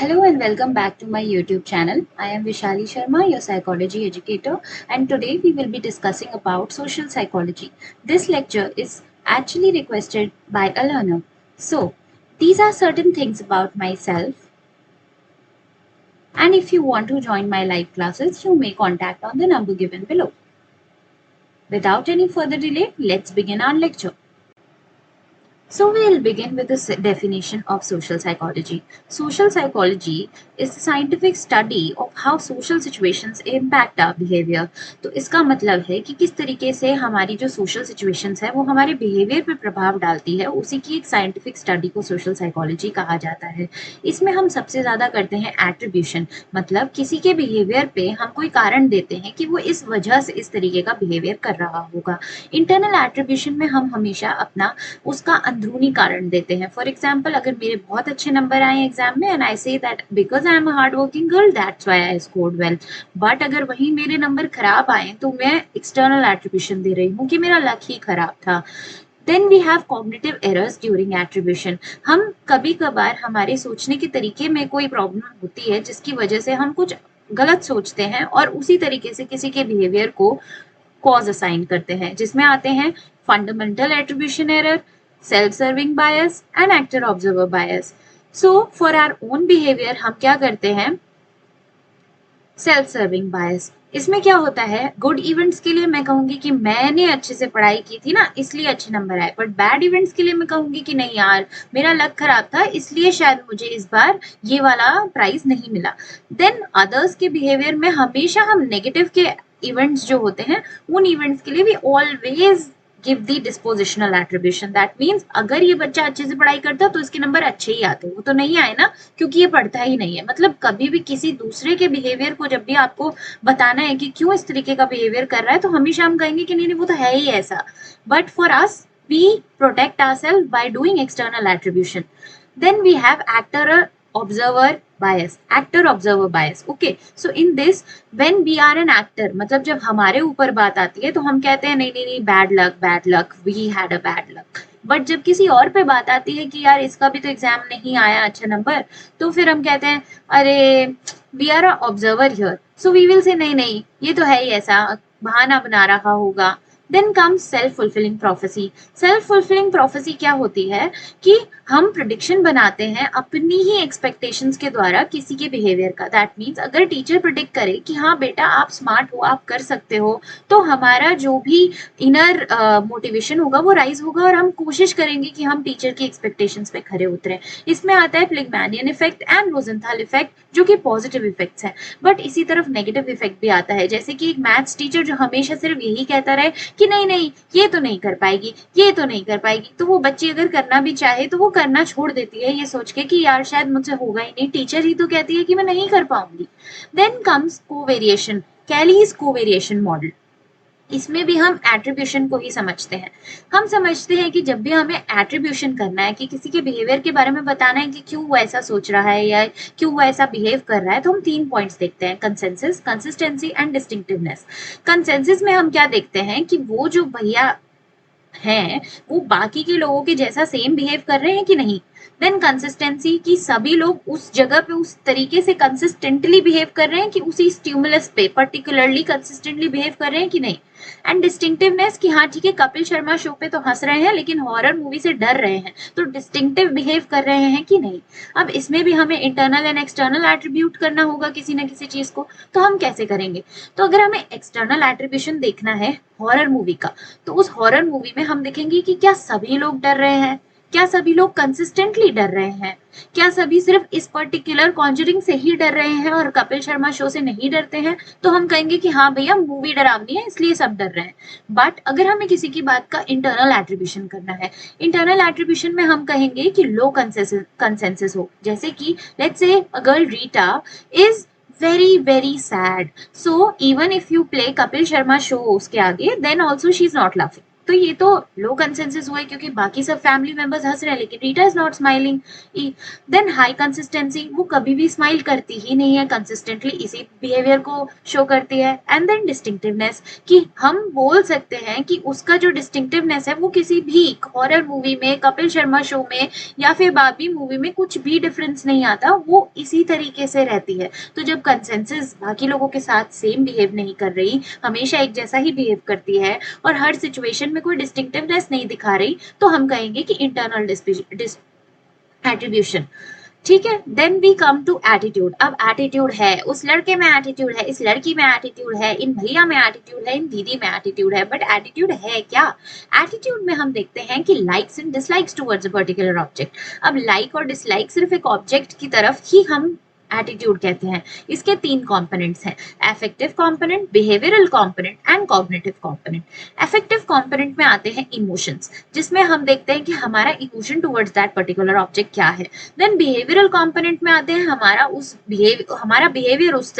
Hello and welcome back to my YouTube channel. I am Vishali Sharma, your psychology educator, and today we will be discussing about social psychology. This lecture is actually requested by a learner. So, these are certain things about myself, and if you want to join my live classes, you may contact on the number given below. Without any further delay, let's begin our lecture. So we'll begin with the definition of social psychology. Social psychology is the scientific study of how social situations impact our behavior. तो इसका मतलब है कि किस तरीके से हमारी जो social situations है वो हमारे behavior पे प्रभाव डालती है, उसी की एक scientific study को social psychology कहा जाता है। इसमें हम सबसे ज़्यादा करते हैं attribution, मतलब किसी के behavior पे हम कोई कारण देते हैं कि वो इस वजह से इस तरीके का behavior कर रहा होगा। Internal attribution में हम हमेशा अपना उसका अंदरूनी कारण देते हैं। फॉर एग्जाम्पल, अगर मेरे बहुत अच्छे नंबर आए एग्जाम में and I say that because I am a hard working girl that's why I scored well, but अगर वही मेरे नंबर खराब आए तो मैं एक्सटर्नल एट्रीब्यूशन दे रही हूँ कि मेरा लक ही खराब था। Then we have cognitive errors during attribution. हम कभी कभार हमारे सोचने के तरीके में कोई प्रॉब्लम होती है जिसकी वजह से हम कुछ गलत सोचते हैं और उसी तरीके से किसी के बिहेवियर को कॉज असाइन करते हैं, जिसमें आते हैं fundamental attribution error, self-serving bias and actor observer bias. So for our own behavior हम क्या करते हैं, self-serving bias. इसमें क्या होता है, गुड इवेंट्स के लिए मैं कहूंगी कि मैंने अच्छे से पढ़ाई की थी ना इसलिए अच्छे नंबर आए, बट बैड इवेंट्स के लिए मैं कहूंगी कि नहीं यार मेरा लक खराब था इसलिए शायद मुझे इस बार ये वाला प्राइज नहीं मिला। देन अदर्स के बिहेवियर में हमेशा हम नेगेटिव के इवेंट्स जो होते हैं उन इवेंट्स के लिए भी always give the dispositional attribution. That means अगर ये बच्चा अच्छे से पढ़ाई करता तो इसके नंबर अच्छे ही आते, वो तो नहीं आए ना क्योंकि ये पढ़ता ही नहीं है। मतलब कभी भी किसी दूसरे के बिहेवियर को जब भी आपको बताना है कि क्यों इस तरीके का बिहेवियर कर रहा है तो हमेशा हम कहेंगे कि नहीं नहीं वो तो है ही ऐसा, but for us we protect ourselves by doing external attribution. Then we have observer bias, actor observer bias. Okay, so in this when we are an actor, मतलब जब हमारे ऊपर बात आती है तो हम कहते हैं नहीं नहीं नहीं bad luck we had a bad luck. But जब किसी और पे बात आती है कि यार इसका भी तो एग्जाम नहीं आया अच्छा नंबर, तो फिर हम कहते हैं अरे we are a observer here, so we will say नहीं नहीं ये तो है ही ऐसा, बहाना बना रहा होगा। Then comes self fulfilling prophecy. Self fulfilling prophecy क्या होती है कि हम प्रिडिक्शन बनाते हैं अपनी ही एक्सपेक्टेशंस के द्वारा किसी के बिहेवियर का। दैट मीन्स अगर टीचर प्रिडिक्ट करे कि हाँ बेटा आप स्मार्ट हो आप कर सकते हो, तो हमारा जो भी इनर मोटिवेशन होगा वो राइज होगा और हम कोशिश करेंगे कि हम टीचर की एक्सपेक्टेशंस पे खरे उतरे। इसमें आता है प्लिगमैनियन इफेक्ट एंड रोजेंथल इफेक्ट जो कि पॉजिटिव इफेक्ट्स है, बट इसी तरफ नेगेटिव इफेक्ट भी आता है, जैसे कि एक मैथ्स टीचर जो हमेशा सिर्फ यही कहता रहे कि नहीं नहीं ये तो नहीं कर पाएगी ये तो नहीं कर पाएगी, तो वो बच्ची अगर करना भी चाहे तो वो करना छोड़ देती है ये सोच के कि यार शायद मुझसे होगा ही नहीं, टीचर ही तो कहती है कि मैं नहीं कर पाऊंगी। Then comes covariation, Kelley's covariation model. इसमें भी हम एट्रीब्यूशन को ही समझते हैं। हम समझते हैं कि जब भी हमें एट्रीब्यूशन करना है कि किसी के बिहेवियर के बारे में बताना है कि क्यों वो ऐसा सोच रहा है या क्यों वो ऐसा बिहेव कर रहा है, तो हम 3 पॉइंट्स देखते हैं, consensus, consistency and distinctiveness. Consensus में हम क्या देखते हैं कि वो जो भैया हैं वो बाकी के लोगों के जैसा सेम बिहेव कर रहे हैं कि नहीं। देन कंसिस्टेंसी की सभी लोग उस जगह पे उस तरीके से कंसिस्टेंटली बिहेव कर रहे हैं कि उसी स्टिमुलस पे पर्टिकुलरली कंसिस्टेंटली बिहेव कर रहे हैं कि नहीं। एंड डिस्टिंक्टिवनेस कि हाँ ठीक है कपिल शर्मा शो पे तो हंस रहे हैं लेकिन हॉरर मूवी से डर रहे हैं, तो डिस्टिंक्टिव बिहेव कर रहे हैं कि नहीं। अब इसमें भी हमें इंटरनल एंड एक्सटर्नल एट्रीब्यूट करना होगा किसी ना किसी चीज को, तो हम कैसे करेंगे। तो अगर हमें एक्सटर्नल एट्रीब्यूशन देखना है हॉरर मूवी का, तो उस हॉरर मूवी में हम देखेंगे कि क्या सभी लोग डर रहे हैं, क्या सभी लोग कंसिस्टेंटली डर रहे हैं, क्या सभी सिर्फ इस पर्टिकुलर कॉन्जरिंग से ही डर रहे हैं और कपिल शर्मा शो से नहीं डरते हैं, तो हम कहेंगे कि हाँ भैया मूवी डरावनी है इसलिए सब डर रहे हैं। बट अगर हमें किसी की बात का इंटरनल एट्रीब्यूशन करना है, इंटरनल एट्रीब्यूशन में हम कहेंगे कि लो कंसेंसस हो, जैसे कि let's say a girl Rita is very sad, so even if you play Kapil Sharma show उसके आगे then also she is not laughing, तो ये तो लो कंसेंसस हुआ है क्योंकि बाकी सब फैमिली मेंबर्स हंस रहे हैं लेकिन Rita is not smiling. Then high consistency, वो कभी भी स्माइल करती ही नहीं है, कंसिस्टेंटली इसी बिहेवियर को शो करती है। एंड देन डिस्टिंक्टिवनेस, कि हम बोल सकते हैं कि उसका जो डिस्टिंक्टिवनेस है वो किसी भी हॉरर मूवी में, कपिल शर्मा शो में या फिर बाबी मूवी में कुछ भी डिफरेंस नहीं आता, वो इसी तरीके से रहती है। तो जब कंसेंसस बाकी लोगों के साथ सेम बिहेव नहीं कर रही, हमेशा एक जैसा ही बिहेव करती है और हर सिचुएशन में कोई डिस्टिंक्टिवनेस नहीं दिखा रही, तो हम कहेंगे कि इंटरनल एट्रीब्यूशन। ठीक है, then we come to attitude. अब एटीट्यूड है, उस लड़के में एटीट्यूड है, इस लड़की में एटीट्यूड है, इन भैया में एटीट्यूड है, इन दीदी में एटीट्यूड है, बट एटीट्यूड है क्या? एटीट्यूड में हम देखते हैं कि likes and dislikes towards a particular object. अब लाइक और डिसलाइक सिर्फ एक ऑब्जेक्ट की तरफ ही हम एटीट्यूड कहते हैं। इसके 3 कंपोनेंट्स हैं, affective component, behavioural component and cognitive component. Affective component में आते हैं इमोशंस, जिसमें हम देखते हैं कि हमारा emotion towards that particular object क्या है। देन बिहेवियरल कंपोनेंट में आते हैं हमारा बिहेवियर उस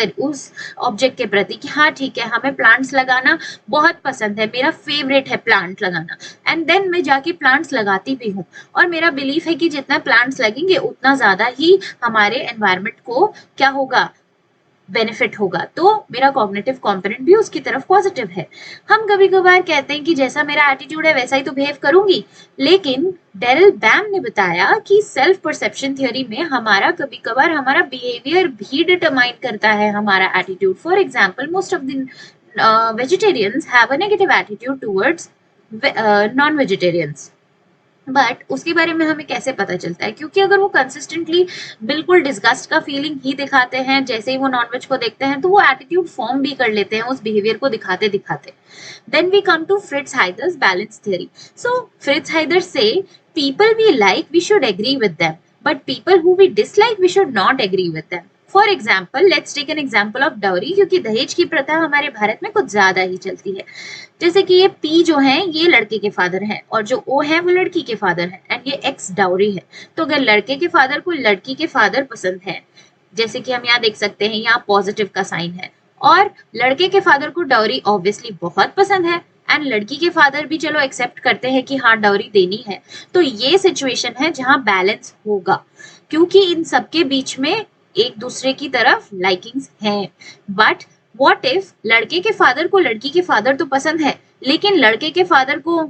ऑब्जेक्ट के प्रति, कि हाँ ठीक है, हमें प्लांट्स लगाना बहुत पसंद है, मेरा फेवरेट है प्लांट लगाना, एंड देन मैं जाके प्लांट्स लगाती भी हूँ और मेरा बिलीफ है कि जितना प्लांट्स लगेंगे उतना ज्यादा ही हमारे एनवायरमेंट को क्या होगा, बेनिफिट होगा। तो मेरा कॉग्निटिव कंपोनेंट भी उसकी तरफ पॉजिटिव है। हम कभी कभार कहते हैं कि जैसा मेरा एटीट्यूड है वैसा ही तो बिहेव करूंगी, लेकिन डेरिल बैम ने बताया कि सेल्फ परसेप्शन थियोरी में हमारा कभी कभार हमारा बिहेवियर भी डिटरमाइन करता है हमारा attitude. For example, most of the vegetarians have a negative attitude towards non vegetarians, but उसके बारे में हमें कैसे पता चलता है? क्योंकि अगर वो कंसिस्टेंटली बिल्कुल डिस्गस्ट का फीलिंग ही दिखाते हैं जैसे ही वो नॉनवेज को देखते हैं, तो वो एटीट्यूड फॉर्म भी कर लेते हैं उस बिहेवियर को दिखाते दिखाते। Then we come to Fritz Heider's balance theory. So Fritz Heider से people we like we should agree with them, but people who we dislike we should not agree with them. For example, let's take an example of dowry, क्योंकि दहेज की प्रथा हमारे भारत में कुछ ज्यादा ही चलती है। जैसे कि ये पी जो है ये लड़के के फादर है और जो ओ है वो लड़की के फादर है, एंड ये एक्स डाउरी है। तो अगर लड़के के फादर को लड़की के फादर पसंद है, जैसे कि हम यहाँ देख सकते हैं, यहाँ पॉजिटिव का साइन है, और लड़के के फादर को डाउरी ऑब्वियसली बहुत पसंद है, एंड लड़की के फादर भी चलो एक्सेप्ट करते हैं कि हाँ डाउरी देनी है, तो ये सिचुएशन है जहां बैलेंस होगा, क्योंकि इन सबके बीच में एक दूसरे की तरफ लाइकिंग्स हैं। बट व्हाट इफ लड़के के फादर को लड़की के फादर तो पसंद है, लेकिन लड़के के फादर को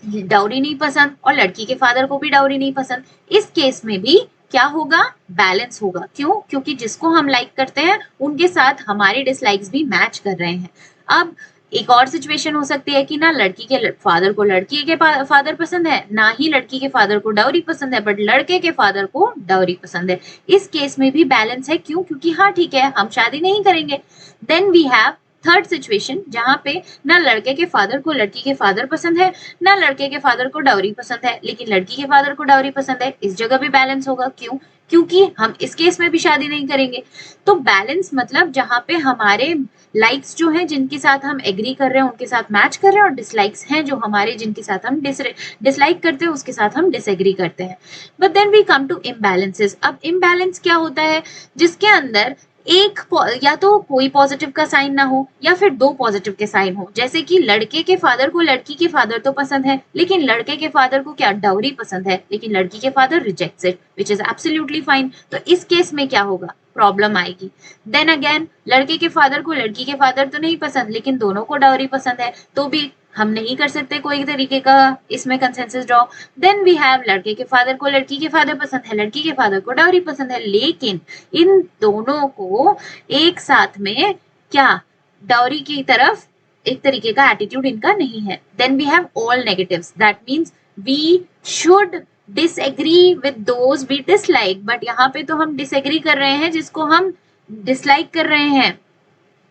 डाउरी नहीं पसंद और लड़की के फादर को भी डाउरी नहीं पसंद? इस केस में भी क्या होगा, बैलेंस होगा। क्यों? क्योंकि जिसको हम लाइक करते हैं उनके साथ हमारे डिसलाइक्स भी मैच कर रहे हैं। अब एक और सिचुएशन हो सकती है कि ना लड़की के फादर को लड़की के फादर पसंद है, ना ही लड़की के फादर को डाउरी पसंद है, बट लड़के के फादर को डाउरी पसंद है। इस केस में भी बैलेंस है। क्यों? क्योंकि हाँ ठीक है, हम शादी नहीं करेंगे। Then we have third situation, जहां पे ना लड़के के फादर को लड़की के फादर पसंद है, ना लड़के के फादर को डाउरी पसंद है, लेकिन लड़की के फादर को डाउरी पसंद है। इस जगह भी बैलेंस होगा। क्यों? क्योंकि हम इस केस में भी शादी नहीं करेंगे। तो बैलेंस मतलब जहां पे हमारे लाइक्स जो हैं जिनके साथ हम एग्री कर रहे हैं उनके साथ मैच कर रहे हैं, और डिसलाइक्स हैं जो हमारे जिनके साथ हम डिसलाइक करते हैं उसके साथ हम डिसएग्री करते हैं। But then we come to imbalances. अब इम्बैलेंस क्या होता है? जिसके अंदर एक या तो कोई पॉजिटिव का साइन ना हो या फिर 2 पॉजिटिव के साइन हो। जैसे कि लड़के के फादर को लड़की के फादर तो पसंद है, लेकिन लड़के के फादर को क्या, डाउरी पसंद है, लेकिन लड़की के father rejects it, which is absolutely fine. तो इस केस में क्या होगा, प्रॉब्लम आएगी। देन अगेन, लड़के के फादर को लड़की के फादर तो नहीं पसंद, लेकिन दोनों को डाउरी पसंद है, तो भी हम नहीं कर सकते कोई तरीके का इसमें consensus draw. Then we have लड़के के फादर को लड़की के फादर पसंद है, लड़की के फादर को डाउरी पसंद है, लेकिन इन दोनों को एक साथ में क्या, डाउरी की तरफ एक तरीके का एटीट्यूड इनका नहीं है। Then we have all negatives, that means we should disagree with those we dislike, but यहाँ पे तो हम डिसएग्री कर रहे हैं जिसको हम डिसलाइक कर रहे हैं।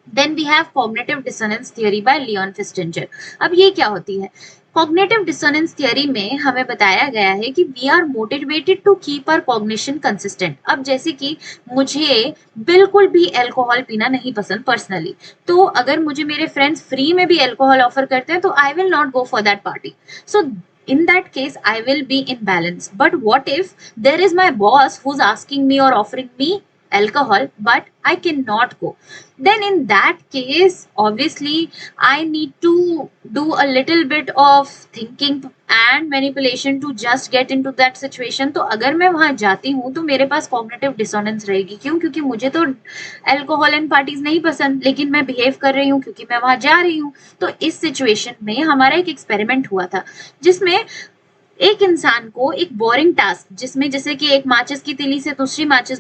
Then we have cognitive dissonance theory by Leon Festinger. अब ये क्या होती है? Cognitive dissonance theory में हमें बताया गया है कि we are motivated to keep our cognition consistent. अब जैसे कि मुझे बिल्कुल भी अल्कोहल पीना नहीं पसंद पर्सनली, तो अगर मुझे मेरे फ्रेंड्स फ्री में भी अल्कोहल ऑफर करते हैं तो I will not go for that party. So in that case I will be in balance. But what if there is my boss who's asking me or offering me alcohol, but I cannot go. Then in that case, obviously, I need to do a little bit of thinking and manipulation to just get into that situation. तो अगर मैं वहां जाती हूँ तो मेरे पास cognitive dissonance रहेगी. क्यों? क्योंकि मुझे तो अल्कोहल एंड पार्टीज नहीं पसंद, लेकिन मैं बिहेव कर रही हूँ क्योंकि मैं वहां जा रही हूँ. तो इस सिचुएशन में हमारा एक एक्सपेरिमेंट हुआ था जिसमें एक इंसान को एक बोरिंग टास्क, जिसमें जैसे कि एक माचिस की तीली से दूसरी मैच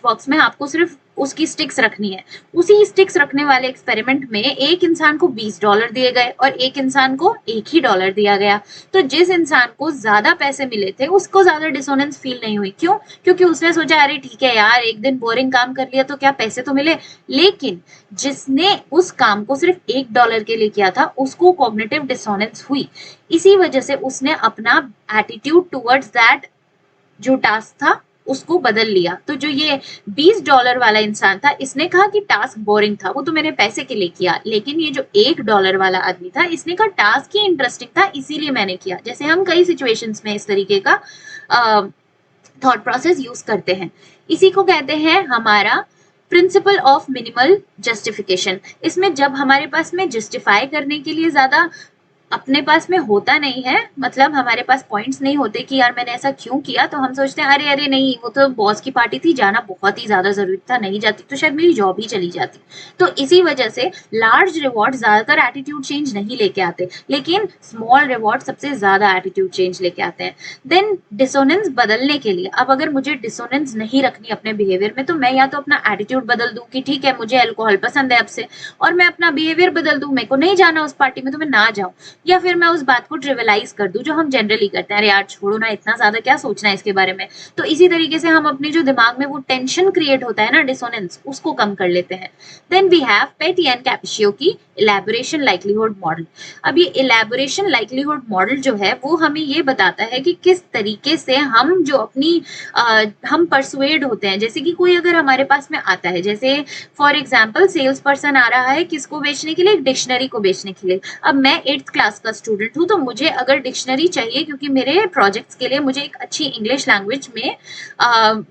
बॉक्स में आपको सिर्फ उसकी स्टिक्स रखनी है, उसी स्टिक्स रखने वाले एक्सपेरिमेंट में एक इंसान को $20 दिए गए और एक इंसान को $1 दिया गया. तो जिस इंसान को ज्यादा पैसे मिले थे उसको ज्यादा डिसोनेंस फील नहीं हुई. क्यों? क्योंकि उसने सोचा अरे ठीक है यार, एक दिन बोरिंग काम कर लिया तो क्या पैसे तो मिले. लेकिन जिसने उस काम को सिर्फ $1 के लिए किया था उसको कॉग्निटिव डिसोनेंस हुई. इसी वजह से उसने अपना एटीट्यूड टुवर्ड्स दैट जो टास्क था उसको बदल लिया. तो जो ये $20 वाला इंसान था, इसने कहा कि टास्क बोरिंग था, वो तो मैंने पैसे के लिए किया. लेकिन ये जो $1 वाला आदमी था, इसने कहा टास्क ही इंटरेस्टिंग था इसीलिए मैंने किया. जैसे हम कई सिचुएशंस में इस तरीके का थॉट प्रोसेस यूज करते हैं. इसी को कहते हैं हमारा प्रिंसिपल ऑफ मिनिमल जस्टिफिकेशन. इसमें जब हमारे पास में जस्टिफाई करने के लिए ज्यादा अपने पास में होता नहीं है, मतलब हमारे पास पॉइंट्स नहीं होते कि यार मैंने ऐसा क्यों किया, तो हम सोचते हैं अरे अरे नहीं, वो तो बॉस की पार्टी थी, जाना बहुत ही ज्यादा जरूरी था, नहीं जाती तो शायद मेरी जॉब ही चली जाती. तो इसी वजह से लार्ज रिवॉर्ड ज्यादातर एटीट्यूड चेंज नहीं लेके आते, लेकिन स्मॉल रिवॉर्ड सबसे ज्यादा एटीट्यूड चेंज लेके आते हैं. देन डिसोनेंस बदलने के लिए, अब अगर मुझे डिसोनेंस नहीं रखनी अपने बिहेवियर में, तो मैं या तो अपना एटीट्यूड बदल दूं कि ठीक है मुझे अल्कोहल पसंद है अब से, और मैं अपना बिहेवियर बदल दूं, मेरे को नहीं जाना उस पार्टी में तो मैं ना जाऊं, या फिर मैं उस बात को ट्रिविलाइज कर दूं जो हम जनरली करते हैं, अरे यार छोड़ो ना, इतना ज्यादा क्या सोचना है इसके बारे में. तो इसी तरीके से हम अपने जो दिमाग में वो टेंशन क्रिएट होता है ना, डिसोनेंस, उसको कम कर लेते हैं. देन वी हैव पेटी एंड कैपिशियो की इलेबोरेशन लाइक्लीहुड मॉडल. अब ये इलेबोरेशन लाइक्लीहुड मॉडल जो है वो हमें ये बताता है कि किस तरीके से हम जो अपनी हम परसुएड होते हैं. जैसे कि कोई अगर हमारे पास में आता है, जैसे फॉर एग्जाम्पल सेल्स पर्सन आ रहा है किसको बेचने के लिए, एक डिक्शनरी को बेचने के लिए. अब मैं 8th क्लास का स्टूडेंट हूँ, तो मुझे अगर डिक्शनरी चाहिए क्योंकि मेरे प्रोजेक्ट्स के लिए मुझे एक अच्छी इंग्लिश लैंग्वेज में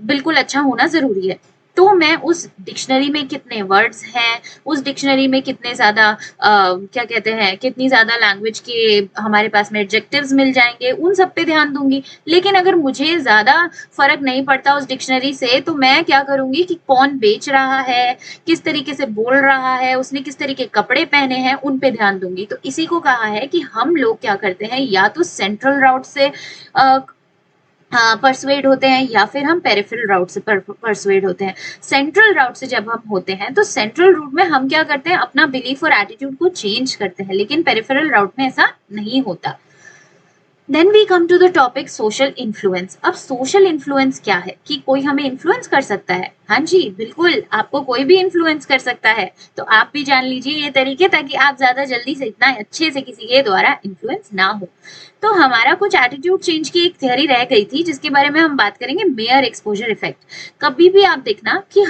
बिल्कुल अच्छा होना जरूरी है, तो मैं उस डिक्शनरी में कितने वर्ड्स हैं, उस डिक्शनरी में कितने ज्यादा क्या कहते हैं, कितनी ज्यादा लैंग्वेज के हमारे पास में एडजेक्टिव्स मिल जाएंगे, उन सब पे ध्यान दूंगी. लेकिन अगर मुझे ज्यादा फर्क नहीं पड़ता उस डिक्शनरी से, तो मैं क्या करूंगी कि कौन बेच रहा है, किस तरीके से बोल रहा है, उसने किस तरीके के कपड़े पहने हैं, उन पे ध्यान दूंगी. तो इसी को कहा है कि हम लोग क्या करते हैं, या तो सेंट्रल राउट से परसुएड होते हैं या फिर हम पेरिफेरल राउट से परसुएड होते हैं. सेंट्रल राउट से जब हम होते हैं तो सेंट्रल रूट में हम क्या करते हैं, अपना बिलीफ और एटीट्यूड को चेंज करते हैं, लेकिन पेरिफेरल राउट में ऐसा नहीं होता. Then we come to the topic social influence. अब सोशल इन्फ्लुएंस क्या है, कि कोई हमें इन्फ्लुएंस कर सकता है. हाँ जी बिल्कुल, आपको कोई भी इन्फ्लुएंस कर सकता है. तो आप भी जान लीजिए ये तरीके, ताकि आप ज्यादा जल्दी से इतना अच्छे से किसी के द्वारा इन्फ्लुएंस ना हो. तो हमारा कुछ एटीट्यूड चेंज की एक थ्योरी रह गई थी जिसके बारे में हम बात करेंगे, मेयर एक्सपोजर इफेक्ट. कभी भी आप देखना कि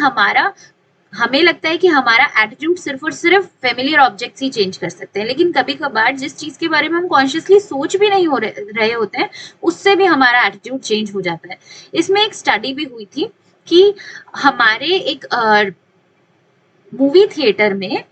हमें लगता है कि हमारा एटीट्यूड सिर्फ और सिर्फ फेमिलियर ऑब्जेक्ट्स ही चेंज कर सकते हैं, लेकिन कभी कभार जिस चीज के बारे में हम कॉन्शियसली सोच भी नहीं हो रहे होते हैं, उससे भी हमारा एटीट्यूड चेंज हो जाता है. इसमें एक स्टडी भी हुई थी कि हमारे एक मूवी थिएटर में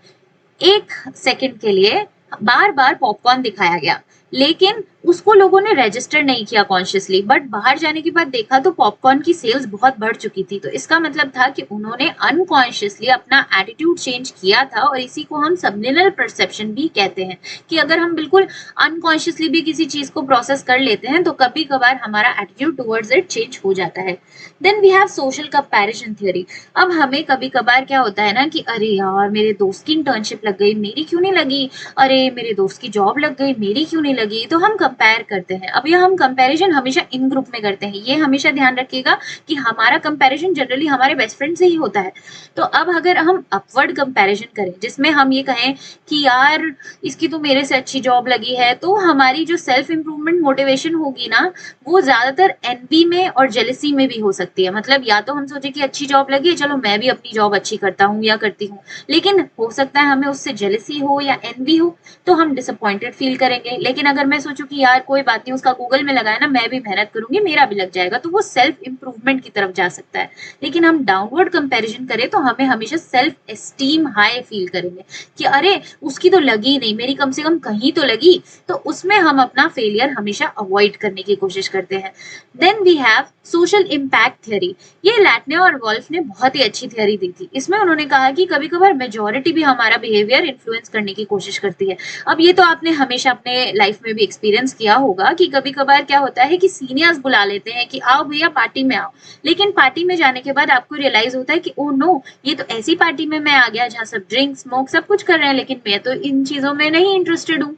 1 सेकंड के लिए बार बार पॉपकॉर्न दिखाया गया, लेकिन उसको लोगों ने रजिस्टर नहीं किया कॉन्शियसली, बट बाहर जाने के बाद देखा तो पॉपकॉर्न की सेल्स बहुत बढ़ चुकी थी. तो इसका मतलब था कि उन्होंने अनकॉन्शियसली अपना एटीट्यूड चेंज किया था, और इसी को हम सबलिमिनल परसेप्शन भी कहते हैं, कि अगर हम बिल्कुल अनकॉन्शियसली भी किसी चीज को प्रोसेस कर लेते हैं तो कभी कभार हमारा एटीट्यूड टुवर्ड्स इट चेंज हो जाता है. Then we have social comparison theory. अब हमें कभी कभार क्या होता है ना कि अरे यार मेरे दोस्त की इंटर्नशिप लग गई, मेरी क्यों नहीं लगी, अरे मेरे दोस्त की जॉब लग गई, मेरी क्यों नहीं लगी. तो हम कंपेयर करते हैं. अब यह हम कंपैरिजन हमेशा इन ग्रुप में करते हैं, ये हमेशा ध्यान रखिएगा कि हमारा कंपैरिजन जनरली हमारे बेस्ट फ्रेंड से ही होता है. तो अब अगर हम अपवर्ड कंपैरिजन करें, जिसमें हम ये कहें कि यार इसकी तो मेरे से अच्छी जॉब लगी है, तो हमारी जो सेल्फ इंप्रूवमेंट मोटिवेशन होगी ना, वो ज्यादातर एनवी में और जेलसी में भी हो सकती है. मतलब या तो हम सोचे कि अच्छी जॉब लगी है, चलो मैं भी अपनी जॉब अच्छी करता हूँ या करती हूँ, लेकिन हो सकता है हमें उससे जेलसी हो या एनवी हो, तो हम डिसअपॉइंटेड फील करेंगे. लेकिन अगर मैं सोचूं कि यार कोई बात नहीं, उसका गूगल में लगा है ना, मैं भी मेहनत करूंगी, मेरा भी लग जाएगा, तो वो सेल्फ इंप्रूवमेंट की तरफ जा सकता है। लेकिन हम डाउनवर्ड कंपैरिजन करें तो हमें हमेशा सेल्फ एस्टीम हाई फील करेंगे कि अरे उसकी तो लगी नहीं, मेरी कम से कम कहीं तो लगी, तो उसमें हम अपना फेलियर हमेशा अवॉइड करने की कोशिश करते हैं। Then we have social impact theory. ये लैटने और वॉल्फ ने बहुत ही अच्छी थ्योरी दी थी। इसमें उन्होंने कहा कि कभी कभार मेजोरिटी भी हमारा बिहेवियर इन्फ्लुएंस करने की कोशिश करती है। अब ये तो आपने हमेशा अपने लाइफ में भी एक्सपीरियंस किया होगा कि कभी कभार क्या होता है कि सीनियर्स बुला लेते हैं कि आओ भैया पार्टी में आओ, लेकिन पार्टी में जाने के बाद आपको रियलाइज होता है कि ओ नो, ये तो ऐसी पार्टी में मैं आ गया जहाँ सब ड्रिंक स्मोक सब कुछ कर रहे हैं, लेकिन मैं तो इन चीजों में नहीं इंटरेस्टेड हूँ।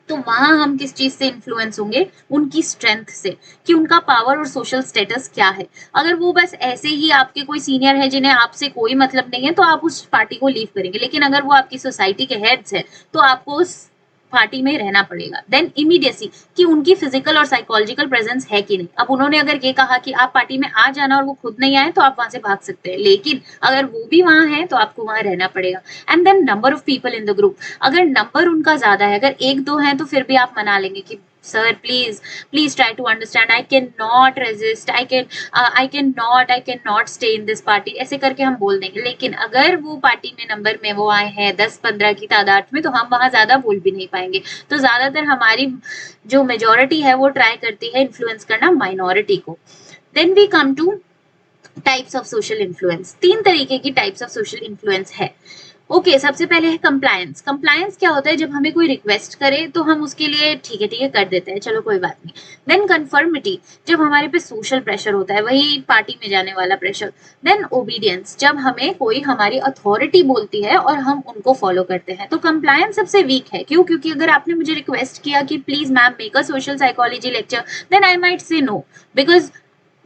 तो वहां हम किस चीज से इन्फ्लुएंस होंगे? उनकी स्ट्रेंथ से, कि उनका पावर और सोशल स्टेटस क्या है। अगर वो बस ऐसे ही आपके कोई सीनियर है जिन्हें आपसे कोई मतलब नहीं है तो आप उस पार्टी को लीव करेंगे, लेकिन अगर वो आपकी सोसाइटी के हेड्स है तो आपको उस पार्टी में रहना पड़ेगा। देन इमीडिएसी, कि उनकी फिजिकल और साइकोलॉजिकल प्रेजेंस है कि नहीं। अब उन्होंने अगर ये कहा कि आप पार्टी में आ जाना और वो खुद नहीं आए तो आप वहां से भाग सकते हैं, लेकिन अगर वो भी वहां है तो आपको वहां रहना पड़ेगा। And then number of people in the group, अगर नंबर उनका ज्यादा है, अगर एक दो है तो फिर भी आप मना लेंगे कि sir please please try to understand, I can not resist, I can not stay in this party, ऐसे करके हम बोल देंगे। लेकिन अगर वो पार्टी में नंबर में वो आए हैं 10-15 की तादाद में तो हम वहां ज्यादा बोल भी नहीं पाएंगे। तो ज्यादातर हमारी जो मेजोरिटी है वो ट्राई करती है इन्फ्लुएंस करना माइनॉरिटी को। Then we come to types of social influence. 3 तरीके की टाइप्स ऑफ सोशल इन्फ्लुएंस है। ओके, सबसे पहले है कंप्लायंस। कंप्लायंस क्या होता है? जब हमें कोई रिक्वेस्ट करे तो हम उसके लिए ठीक है कर देते हैं, चलो कोई बात नहीं। देन कंफर्मिटी, जब हमारे पे सोशल प्रेशर होता है, वही पार्टी में जाने वाला प्रेशर। देन ओबीडियंस, जब हमें कोई हमारी अथॉरिटी बोलती है और हम उनको फॉलो करते हैं। तो कंप्लायंस सबसे वीक है। क्यों? क्योंकि अगर आपने मुझे रिक्वेस्ट किया कि please ma'am make a social psychology lecture, then I might say no, because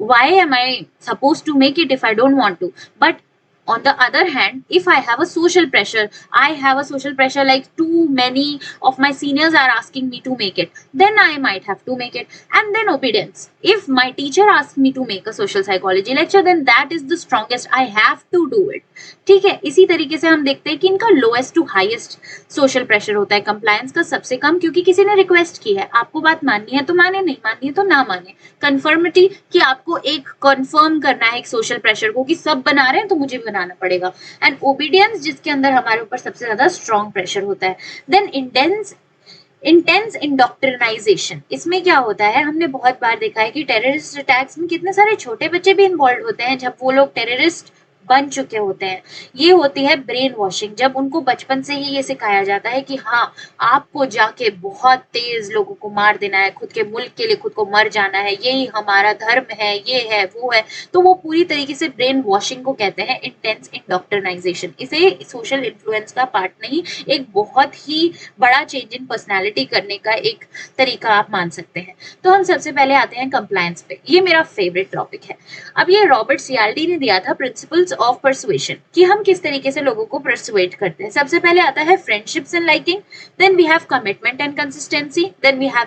why am I supposed to make it if I don't want to? But on the other hand, if I have a social pressure, like too many of my seniors are asking me to make it, then I might have to make it. And then obedience, if my teacher asks me to make a social psychology lecture, then that is the strongest, I have to do it. ठीक है, इसी तरीके से हम देखते हैं कि इनका lowest to highest social pressure होता है। कंप्लायंस का सबसे कम, क्योंकि किसी ने रिक्वेस्ट की है, आपको बात माननी है तो माने, नहीं माननी है तो ना माने। कंफर्मिटी, कि आपको एक कंफर्म करना है एक सोशल प्रेशर को कि सब बना रहे हैं तो मुझे भी बनाना पड़ेगा। एंड ओबीडियंस, जिसके अंदर हमारे ऊपर सबसे ज्यादा स्ट्रॉन्ग प्रेशर होता है। देन इंटेंस इंडोक्ट्रिनाइजेशन, इसमें क्या होता है, हमने बहुत बार देखा है कि टेररिस्ट अटैक्स में कितने सारे छोटे बच्चे भी इन्वॉल्व होते हैं जब वो लोग टेररिस्ट बन चुके होते हैं। ये होती है ब्रेन वॉशिंग, जब उनको बचपन से ही ये सिखाया जाता है कि हाँ आपको जाके बहुत तेज लोगों को मार देना है, खुद के मुल्क के लिए खुद को मर जाना है, यही हमारा धर्म है, ये है वो है। तो वो पूरी तरीके से ब्रेन वॉशिंग को कहते हैं इंटेंस इंडोक्ट्रिनाइजेशन। इसे सोशल इन्फ्लुएंस का पार्ट नहीं, एक बहुत ही बड़ा चेंज इन पर्सनैलिटी करने का एक तरीका आप मान सकते हैं। तो हम सबसे पहले आते हैं कंप्लायंस पे। ये मेरा फेवरेट टॉपिक है। अब ये रॉबर्ट सियाल्डी ने दिया था प्रिंसिपल्स ऑफ परसुएशन, कि हम किस तरीके से लोगों को परसुएट करते हैं। सबसे पहले आता है friendships and liking, then we have commitment and consistency, then we have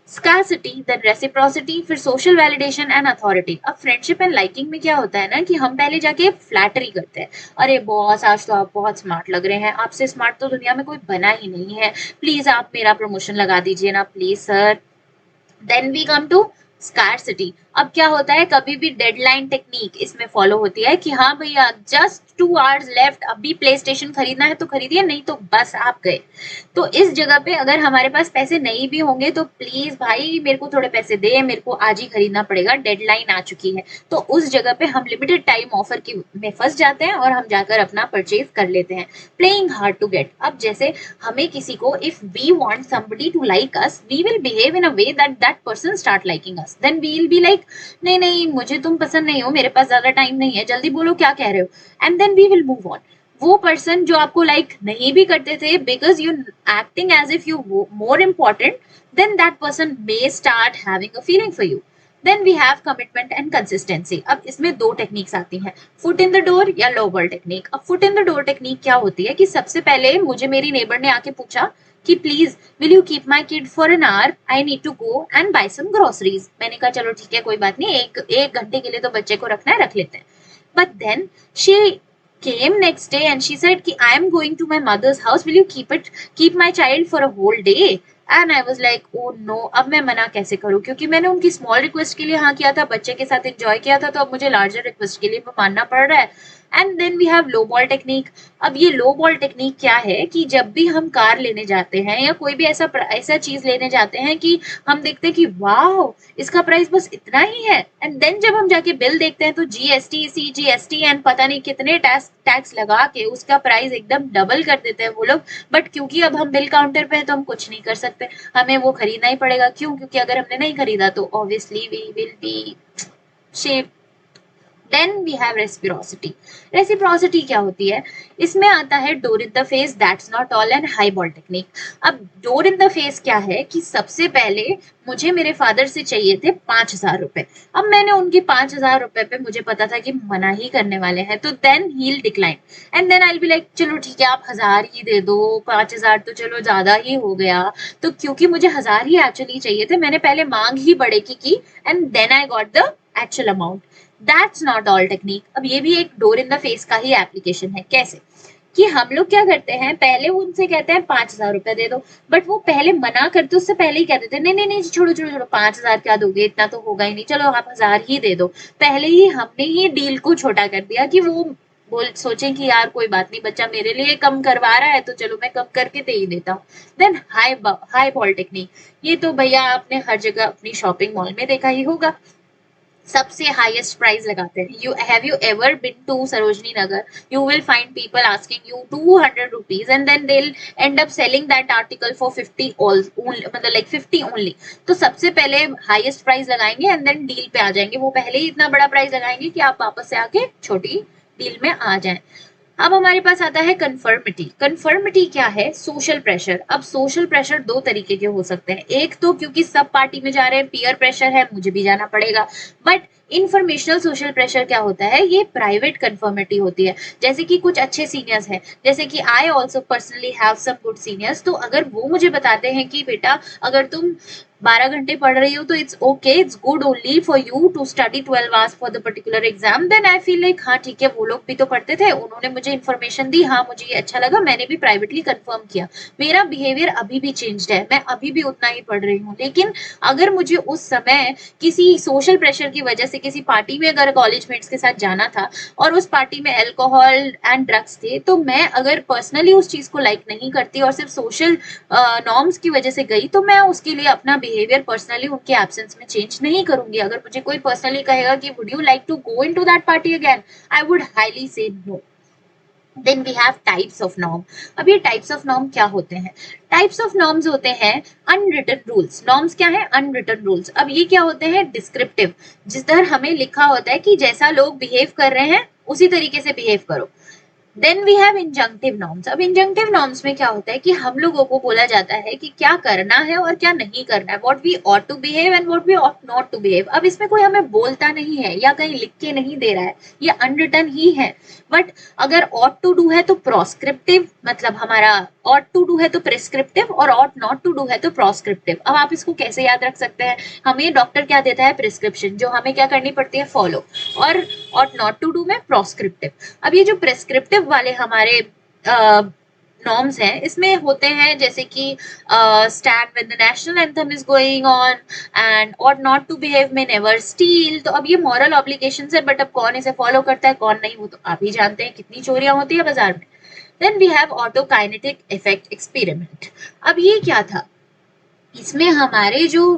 scarcity, then reciprocity, फिर सोशल वैलिडेशन एंड अथॉरिटी। अब फ्रेंडशिप एंड लाइकिंग में क्या होता है ना कि हम पहले जाके फ्लैटरी करते हैं, अरे बॉस आज तो आप बहुत स्मार्ट लग रहे हैं, आपसे स्मार्ट तो दुनिया में कोई बना ही नहीं है, प्लीज आप मेरा प्रमोशन लगा दीजिए ना please sir. Then we come to scarcity. अब क्या होता है, कभी भी डेडलाइन टेक्निक इसमें फॉलो होती है कि हाँ भैया जस्ट 2 hours लेफ्ट, अभी प्ले स्टेशन खरीदना है तो खरीदिए, नहीं तो बस आप गए। तो इस जगह पे अगर हमारे पास पैसे नहीं भी होंगे तो प्लीज भाई मेरे को थोड़े पैसे दे, मेरे को आज ही खरीदना पड़ेगा, डेडलाइन आ चुकी है। तो उस जगह पे हम लिमिटेड टाइम ऑफर की में फंस जाते हैं और हम जाकर अपना परचेज कर लेते हैं। प्लेइंग हार्ड टू गेट, अब जैसे हमें किसी को, if we want somebody to like us, we will behave in a way that that person start liking us, then we will be like नहीं नहीं मुझे तुम पसंद नहीं हो, मेरे पास ज्यादा टाइम नहीं है, जल्दी बोलो क्या कह रहे हो, and then we will move on. वो पर्सन जो आपको लाइक नहीं भी करते थे, because you acting as if you more important, then that person may start having a feeling for you. Then we have commitment and consistency. अब इसमें 2 techniques आती हैं, फुट इन द डोर या लो बॉल टेक्निक। अब foot in the door technique क्या होती है कि सबसे पहले मुझे मेरी नेबर ने आके पूछा कि please will you keep my kid for an hour, I need to go and buy some groceries. मैंने कहा चलो ठीक है कोई बात नहीं, एक घंटे के लिए तो बच्चे को रखना है, रख लेते हैं। But then she came next day and she said कि I am going to my mother's house, will you keep my child for a whole day? And I was like oh no, अब मैं मना कैसे करूं, क्योंकि मैंने उनकी small request के लिए हाँ किया था, बच्चे के साथ एंजॉय किया था, तो अब मुझे लार्जर रिक्वेस्ट के लिए मानना पड़ रहा है। And then we have low ball technique. अब ये लो बॉल टेक्निक क्या है कि जब भी हम कार लेने जाते हैं या कोई भी ऐसा चीज लेने जाते हैं कि हम देखते हैं कि वाह इसका प्राइस बस इतना ही है, एंड देन जब हम जाके बिल देखते हैं तो जीएसटी, सीजीएसटी एंड पता नहीं कितने टैक्स टैक्स लगा के उसका प्राइस एकदम डबल कर देते हैं वो लोग। बट क्योंकि अब हम बिल काउंटर पे हैं तो हम कुछ नहीं कर सकते, हमें वो खरीदना ही पड़ेगा। क्यों? क्योंकि अगर हमने नहीं खरीदा तो obviously we will be shape. Then we have reciprocity. Reciprocity क्या होती है? इसमें आता है door in the face, that's not all and high ball technique. अब डोर इन द फेस क्या है कि सबसे पहले मुझे मेरे फादर से चाहिए थे 5,000 रुपए। अब मैंने उनके 5,000 रुपए पे मुझे पता था कि मना ही करने वाले हैं, तो देन ही decline and then I be like चलो ठीक है आप 1,000 ही दे दो, 5,000 तो चलो ज्यादा ही हो गया। तो क्योंकि मुझे 1,000 ही एक्चुअली चाहिए थे, मैंने पहले मांग ही बड़े की and then I got the actual amount. That's not all technique. अब ये भी एक डोर इन द फेस का ही एप्लीकेशन है। कैसे? कि हम लोग क्या करते हैं, पहले उनसे कहते हैं 5,000 रुपए दे दो, बट वो पहले मना करते उससे पहले ही कहते थे नहीं नहीं नहीं छोड़ो छोड़ो छोड़ो, 5,000 क्या दोगे, इतना तो होगा ही नहीं, चलो आप 1,000 ही दे दो। पहले ही हमने ही डील को छोटा कर दिया कि वो बोल सोचे कि यार कोई बात नहीं, बच्चा मेरे लिए कम करवा रहा है तो चलो मैं कम करके दे ही देता हूँ। देन हाई बॉल टेक्निक, ये तो भैया आपने हर जगह अपनी शॉपिंग मॉल में देखा ही होगा, सबसे हाईएस्ट प्राइस लगाते हैं। You ever been to Sarojini Nagar, you will find people asking you 200 rupees and then they end up selling that article for 50 मतलब लाइक 50 ओनली। तो सबसे पहले हाईएस्ट प्राइस लगाएंगे एंड देन डील पे आ जाएंगे, वो पहले ही इतना बड़ा प्राइस लगाएंगे कि आप वापस से आके छोटी डील में आ जाए। अब हमारे पास आता है कन्फर्मिटी। कन्फर्मिटी क्या है? Social pressure. अब सोशल प्रेशर दो तरीके के हो सकते हैं, एक तो क्योंकि सब पार्टी में जा रहे हैं, पीयर प्रेशर है, मुझे भी जाना पड़ेगा। बट इन्फॉर्मेशनल सोशल प्रेशर क्या होता है? ये प्राइवेट कन्फर्मिटी होती है। जैसे कि कुछ अच्छे सीनियर्स हैं, जैसे कि I also personally have some good seniors, तो अगर वो मुझे बताते हैं कि बेटा अगर तुम 12 घंटे पढ़ रही हो तो it's okay, it's good only for you to study 12 hours for the particular exam, then I feel like हाँ ठीक है, वो लोग भी तो पढ़ते थे, उन्होंने मुझे इन्फॉर्मेशन दी, हाँ मुझे ये अच्छा लगा, मैंने भी प्राइवेटली कंफर्म किया, मेरा बिहेवियर अभी भी चेंज्ड है, मैं अभी भी उतना ही पढ़ रही हूँ। लेकिन अगर मुझे उस समय किसी सोशल प्रेशर की वजह से किसी पार्टी में अगर कॉलेज मेट्स के साथ जाना था और उस पार्टी में अल्कोहल एंड ड्रग्स थे, तो मैं अगर पर्सनली उस चीज को लाइक नहीं करती और सिर्फ सोशल नॉर्म्स की वजह से गई, तो मैं उसके लिए अपना बिहेवियर पर्सनली उनके एब्सेंस में चेंज नहीं करूंगी। अगर मुझे कोई पर्सनली कहेगा कि would you like to go into that party again, I would highly say no. Then we have types of norm. अब ये टाइप्स ऑफ नॉर्म क्या होते हैं? टाइप्स ऑफ नॉर्म्स होते हैं अनरिटन रूल्स। नॉर्म्स क्या है? Unwritten rules. अब ये क्या होते हैं? डिस्क्रिप्टिव, जिस तरह हमें लिखा होता है कि जैसा लोग बिहेव कर रहे हैं उसी तरीके से बिहेव करो। Then we have injunctive norms. अब इंजंक्टिव नॉर्म्स में क्या होता है कि हम लोगों को बोला जाता है कि क्या करना है और क्या नहीं करना है, what we ought to behave and what we ought not to behave. अब इसमें कोई हमें बोलता नहीं है या कहीं लिख के नहीं दे रहा है, ये अनरिटन ही है। बट अगर ऑट टू डू है तो प्रोस्क्रिप्टिव, मतलब हमारा ऑट टू डू है तो प्रिस्क्रिप्टिव और ऑट नॉट टू डू है तो प्रोस्क्रिप्टिव। अब आप इसको कैसे याद रख सकते हैं? हमें डॉक्टर क्या देता है? प्रिस्क्रिप्शन, जो हमें क्या करनी पड़ती है? फॉलो। और ऑट नॉट टू डू में प्रोस्क्रिप्टिव। अब ये जो प्रिस्क्रिप्टिव वाले हमारे नॉर्म्स हैं, इसमें होते हैं जैसे कि stand when the national anthem is going on and ought not to behave में नेवर स्टील। तो अब ये मॉरल ऑब्लिगेशंस है, बट अब कौन इसे फॉलो करता है कौन नहीं, वो तो आप ही जानते हैं, कितनी चोरियां होती है बाजार में। Then we have autokinetic effect experiment. अब ये क्या था? इसमें हमारे जो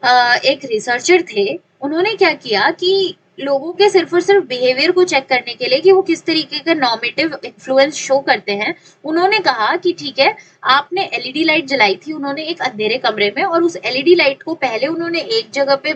एक रिसर्चर थे, उन्होंने क्या किया कि लोगों के सिर्फ और सिर्फ बिहेवियर को चेक करने के लिए कि वो किस तरीके का नॉर्मेटिव इन्फ्लुएंस शो करते हैं, उन्होंने कहा कि ठीक है, आपने एलईडी लाइट जलाई थी उन्होंने एक अंधेरे कमरे में, और उस एलईडी लाइट को पहले उन्होंने एक जगह पे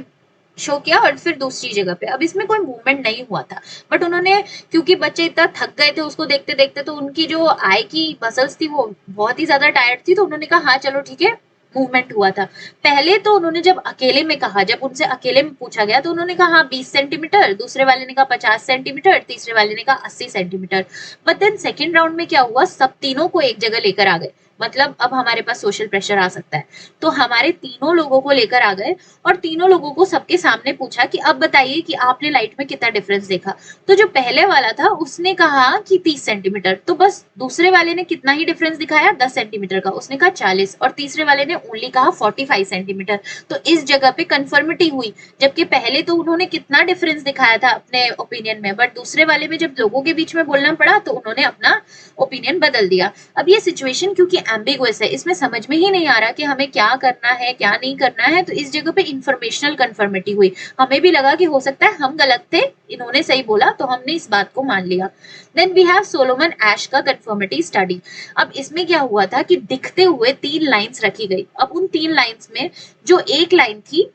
शो किया और फिर दूसरी जगह पे। अब इसमें कोई मूवमेंट नहीं हुआ था, बट उन्होंने, क्योंकि बच्चे इतना थक गए थे उसको देखते देखते, तो उनकी जो आई की मसल्स थी वो बहुत ही ज्यादा टायर्ड थी, तो उन्होंने कहा हाँ चलो ठीक है, मूवमेंट हुआ था। पहले तो उन्होंने जब अकेले में कहा, जब उनसे अकेले में पूछा गया तो उन्होंने कहा हाँ 20 सेंटीमीटर, दूसरे वाले ने कहा 50 सेंटीमीटर, तीसरे वाले ने कहा 80 centimetre. But then second round में क्या हुआ, सब तीनों को एक जगह लेकर आ गए, मतलब अब हमारे पास सोशल प्रेशर आ सकता है। तो हमारे तीनों लोगों को लेकर आ गए और तीनों लोगों को सबके सामने पूछा कि अब बताइए कि आपने लाइट में कितना डिफरेंस देखा। तो जो पहले वाला था उसने कहा कि 30 सेंटीमीटर, तो बस दूसरे वाले ने कितना ही डिफरेंस दिखाया 10 सेंटीमीटर का, उसने कहा 40, और तीसरे वाले ने ओनली कहा 45 सेंटीमीटर। तो इस जगह पे कंफर्मिटी हुई, जबकि पहले तो उन्होंने कितना डिफरेंस दिखाया था अपने ओपिनियन में, बट दूसरे वाले में जब लोगों के बीच में बोलना पड़ा तो उन्होंने अपना ओपिनियन बदल दिया। अब ये सिचुएशन क्योंकि एम्बिगुअस है, इसमें समझ में ही नहीं आ रहा कि हमें क्या करना है क्या नहीं करना है, तो इस जगह पे इंफॉर्मेशनल कंफर्मिटी हुई। हमें भी लगा कि हो सकता है हम गलत थे, इन्होंने सही बोला, तो हमने इस बात को मान लिया। देन वी हैव सोलोमन एश का कंफर्मिटी स्टडी। अब इसमें क्या हुआ था कि दिखते हुए 3 लाइंस रखी गई। अब उन 3 लाइंस में जो एक लाइन थी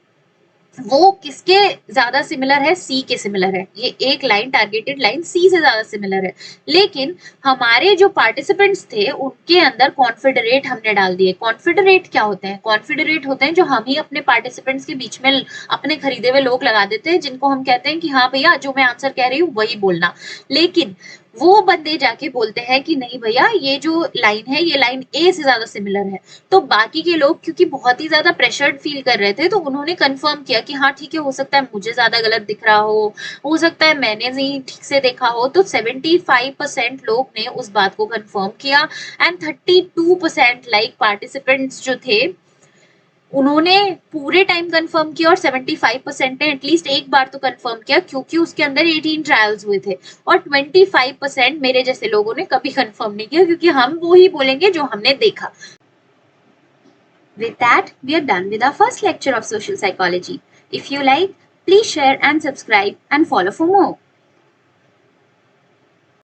वो किसके ज्यादा सिमिलर है, सी के सिमिलर है। ये एक लाइन, टारगेटेड लाइन सी से ज्यादा सिमिलर है। लेकिन हमारे जो पार्टिसिपेंट्स थे उनके अंदर कॉन्फेडरेट हमने डाल दिए। कॉन्फेडरेट क्या होते हैं? कॉन्फेडरेट होते हैं जो हम ही अपने पार्टिसिपेंट्स के बीच में अपने खरीदे हुए लोग लगा देते हैं, जिनको हम कहते हैं कि हाँ भैया जो मैं आंसर कह रही हूँ वही बोलना। लेकिन वो बंदे जाके बोलते हैं कि नहीं भैया ये जो लाइन है ये लाइन ए से ज्यादा सिमिलर है। तो बाकी के लोग क्योंकि बहुत ही ज्यादा प्रेशर्ड फील कर रहे थे, तो उन्होंने कंफर्म किया कि हाँ ठीक है, हो सकता है मुझे ज्यादा गलत दिख रहा हो सकता है मैंने नहीं ठीक से देखा हो। तो 75% लोग ने उस बात को कंफर्म किया एंड 32% लाइक पार्टिसिपेंट्स जो थे उन्होंने पूरे टाइम कंफर्म किया, और 75% ने एटलीस्ट एक बार तो कंफर्म किया क्योंकि उसके अंदर 18 ट्रायल्स हुए थे। और 25% मेरे जैसे लोगों ने कभी कंफर्म नहीं किया, क्योंकि हम वो ही बोलेंगे जो हमने देखा। With that, we are done with our first lecture of social psychology. If you like, please share and subscribe and follow for more.